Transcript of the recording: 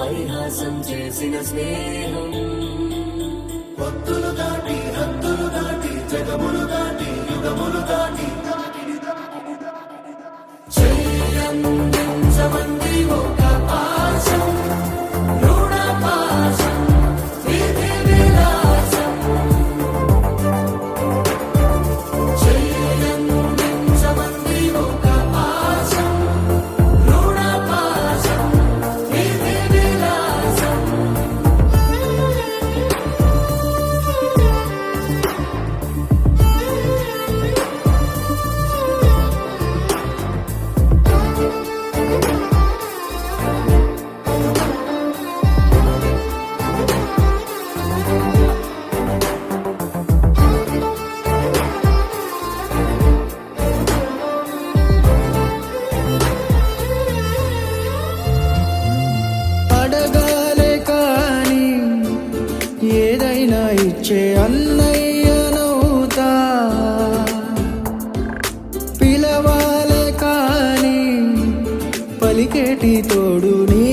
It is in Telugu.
పరిహాసం చేసిన స్నేహం భక్తులు దాటి హద్దులు దాటి జగములు దాటి యుగములు దాటి చెయ్యందించమంది ఒక పాశం రుణ పాశం విధి విలాసం చెయ్యందించమంది ఒక పాశం రుణ పాశం విధి విలాసం అడగాలే కాని ఏదైనా ఇచ్చే అన్నయ్యనవుతా పిలవాలే కాని పలికేటి తోడు నీ